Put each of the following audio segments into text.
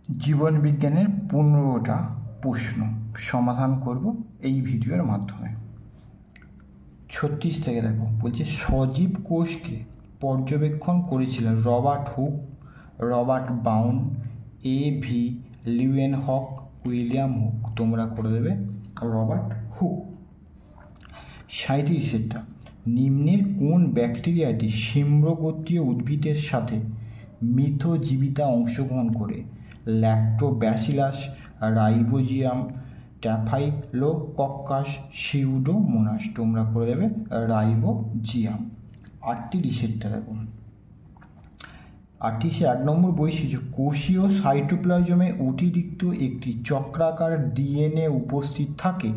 জীবন বিজ্ঞানের 15টা প্রশ্ন সমাধান করব এই ভিডিওর মাধ্যমে। 36 থেকে দেখো, বলছে সজীব কোষকে পর্যবেক্ষণ করেছিলেন Robert Hooke, Robert Brown, A.V. Leeuwenhoek, William Hooke. তোমরা করে দেবে রবার্ট হুক। 37টা, নিম্নের কোন ব্যাকটেরিয়াটি শিম্রগোত্রীয় উদ্ভিদের সাথে মিথজীবিতা অংশগ্রহণ করে? Lactobacillus, rhizobium, staphylococcus, pseudomonas. তোমরা করে দেবে রাইবোজিয়াম। 38টা দেখো, 38 1 নম্বর বৈশিষ্ট্য, কোষীয় সাইটোপ্লাজমে অতিরিক্ত একটি চক্রাকার ডিএনএ উপস্থিত থাকে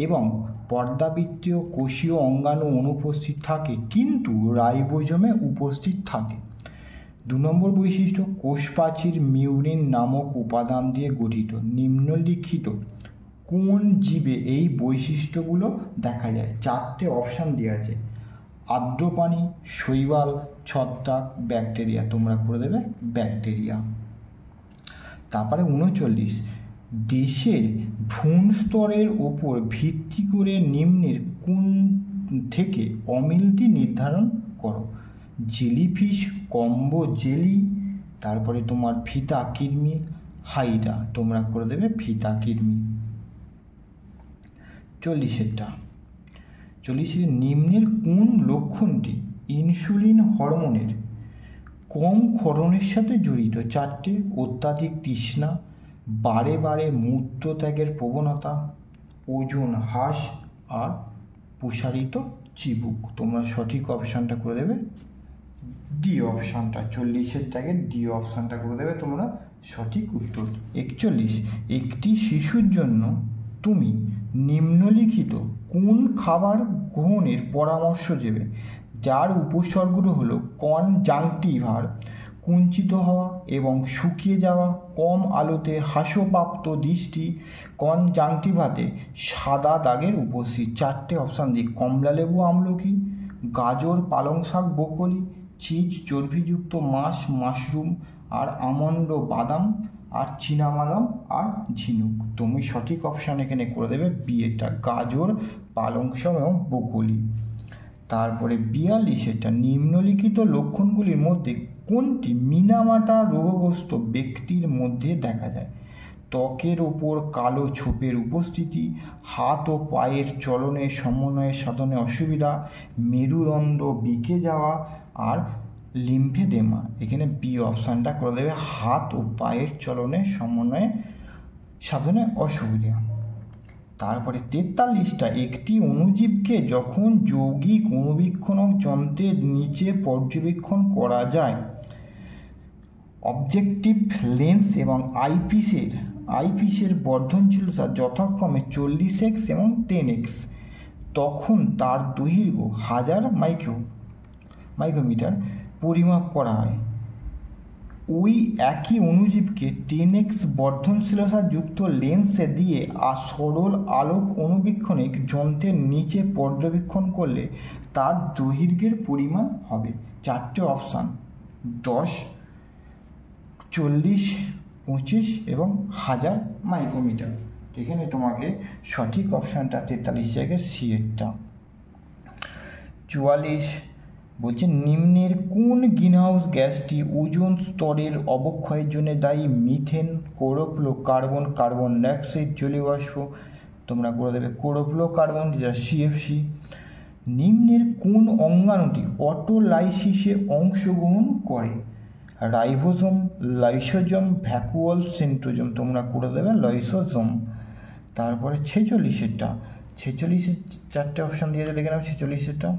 এবং পর্দাবৃত্তীয় কোষীয় অঙ্গাণু অনুপস্থিত থাকে, কিন্তু রাইবোজোমে উপস্থিত থাকে। 2 নম্বর বৈশিষ্ট্য, কোষপ্রাচীর মিউরিন নামক উপাদান দিয়ে গঠিত। নিম্নলিখিত কোন জীবে এই বৈশিষ্ট্যগুলো দেখা যায়? 4টে অপশান দেওয়া আছে, আর্দ্রপানি, শৈবাল, ছত্রাক, ব্যাকটেরিয়া। তোমরা করে দেবে ব্যাকটেরিয়া। তারপরে 39, দেশের ভ্রূণ স্তরের ওপর ভিত্তি করে নিম্নের কোন থেকে অমিলটি নির্ধারণ করো? জেলিফিশ, কম্বো জেলি, তারপরে তোমার ফিতা কৃমি, হাইড্রা। তোমরা করে দেবে ফিতা কৃমি। 40টা, নিম্নের কোন লক্ষণটি ইনসুলিন হরমোনের কম ক্ষরণের সাথে জড়িত? 4টে, অত্যাধিক তৃষ্ণা, বারে বারে মূত্রত্যাগের প্রবণতা, ওজন হ্রাস, আর প্রসারিত চিবুক। তোমরা সঠিক অপশানটা করে দেবে ডি অপশানটা। 40-এর দাগের ডি অপশানটা করে দেবে তোমরা সঠিক উত্তর। 41, একটি শিশুর জন্য তুমি নিম্নলিখিত কোন খাবার গ্রহণের পরামর্শ দেবে যার উপসর্গগুলো হলো কনজাংটিভার, কুঞ্চিত হওয়া এবং শুকিয়ে যাওয়া, কম আলোতে হ্রাসপ্রাপ্ত দৃষ্টি, কনজাংটিভাতে সাদা দাগের উপস্থিত? 4টে অপশান দিই, কমলালেবু আমলকি, গাজর, পালং শাক, ব্রোকলি, চিজ, চর্বিযুক্ত মাছ, মাশরুম, আর আমন্ড, বাদাম, আর চীনাবাদাম, আর ঝিনুক। তুমি সঠিক অপশান এখানে করে দেবে বি এটা, গাজর, পালং শাক এবং ব্রোকলি। তারপরে 42টা, নিম্নলিখিত লক্ষণগুলির মধ্যে কোনটি মিনামাটা রোগগ্রস্ত ব্যক্তির মধ্যে দেখা যায়? ত্বকের ওপর কালো ছোপের উপস্থিতি, হাত ও পায়ের চলনে সমন্বয় সাধনে অসুবিধা, মেরুদণ্ড বেঁকে যাওয়া, আর লিম্ফেডেমা। এখানে বি অপশানটা করে দেবে, হাত ও পায়ের চলনে সমন্বয়ে সাধনে অসুবিধা। তারপরে 43টা, একটি অণুজীবকে যখন যৌগিক অণুবীক্ষণক যন্ত্রের নিচে পর্যবেক্ষণ করা যায় অবজেক্টিভ লেন্স এবং আইপিসের বর্ধনশীলতা যথাক্রমে 40x এবং 10x, তখন তার দৈর্ঘ্য 1000 মাইক্রোমিটার পরিমাপ করা হয়। ওই একই অণুজীবকে 10x বর্ধনশীলতা যুক্ত লেন্সে দিয়ে সরল আলোক অণুবীক্ষণিক যন্ত্রের নিচে পর্যবেক্ষণ করলে তার দৈর্ঘ্যের পরিমাণ হবে? 4টে অপশান, 10, 40, 25 এবং 1000 মাইক্রোমিটার। এখানে তোমাকে সঠিক অপশানটা 43 জায়গায় সি এরটা। 44, বলছে নিম্নের কোন গ্রিনহাউস গ্যাসটি ওজোন স্তরের অবক্ষয়ের জন্য দায়ী? মিথেন, ক্লোরোফ্লোরোকার্বন, কার্বন ডাইঅক্সাইড, জলীয় বাষ্প। তোমরা করে দেবে ক্লোরোফ্লোরোকার্বন, যেটা CFC। নিম্নের কোন অঙ্গাণুটি অটোলাইসিসে অংশগ্রহণ করে? Ribosome, lysosome, vacuole, centrosome. তোমরা করে দেবে লাইসোজোম। তারপরে 46টা, 4টে অপশান দিয়েছে, দেখে নাও 46টা।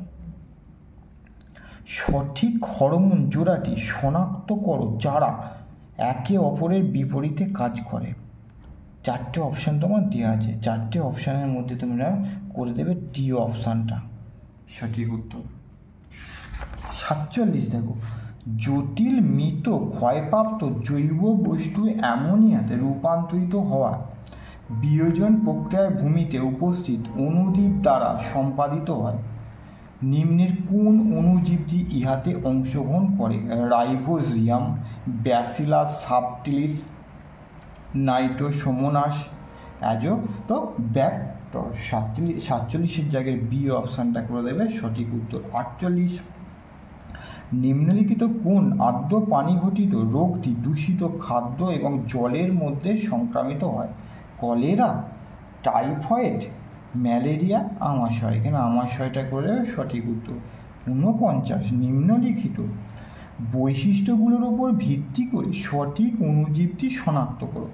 সঠিক হরমোন জোড়াটি শনাক্ত করো যারা একে অপরের বিপরীতে কাজ করে। 4টে অপশান তোমার দেওয়া আছে, 4টে অপশানের মধ্যে তোমরা করে দেবে ডি অপশানটা সঠিক উত্তর। 47 দেখো, জটিল মৃত ক্ষয়প্রাপ্ত জৈব বস্তু অ্যামোনিয়াতে রূপান্তরিত হওয়া বিয়োজন প্রক্রিয়ায় ভূমিতে উপস্থিত অণুজীব দ্বারা সম্পাদিত হয়। নিম্নের কোন অণুজীবটি ইহাতে অংশগ্রহণ করে? রাইবোজিয়াম, ব্যাসিলাস সাবটিলিস, নাইট্রোসোমোনাস অ্যাজোটোব্যাক্টর। 47 জায়গায় বি অপশানটা করে দেবে সঠিক উত্তর। 48 নিম্নলিখিত কোন আর্দ্র পানি ঘটিত রোগটি দূষিত খাদ্য এবং জলের মধ্যে সংক্রামিত হয়? কলেরা, টাইফয়েড, ম্যালেরিয়া, আমাশয়। এখানে আমাশয়টা করে দেবে সঠিক উত্তর। 49 নিম্নলিখিত বৈশিষ্ট্যগুলোর উপর ভিত্তি করে সঠিক অণুজীবটি শনাক্ত করো।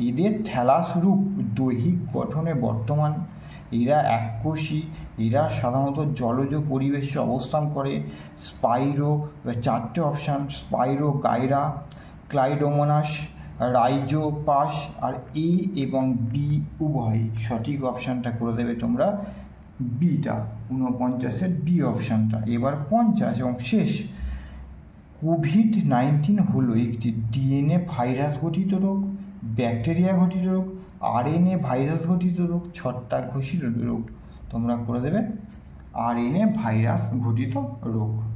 এদের থ্যালাসরূপ দৈহিক গঠনে বর্তমান, এরা এককোষী, এরা সাধারণত জলজ পরিবেশে অবস্থান করে। স্পাইরো, 4টে অপশান, স্পাইরো গাইরা, ক্লাইডোমোনাস, রাইজোপাস, আর এ এবং বি উভয়ই। সঠিক অপশানটা করে দেবে তোমরা বিটা, 49-এর বি অপশানটা। এবার 50 এবং শেষ, কোভিড-19 হলো একটি ডিএনএ ভাইরাস ঘটিত রোগ, ব্যাকটেরিয়া ঘটিত রোগ, আরএনএ ভাইরাস ঘটিত রোগ, ছত্রাক ঘটিত রোগ। তোমরা করে দেবে আরএনএ ভাইরাস ঘটিত রোগ।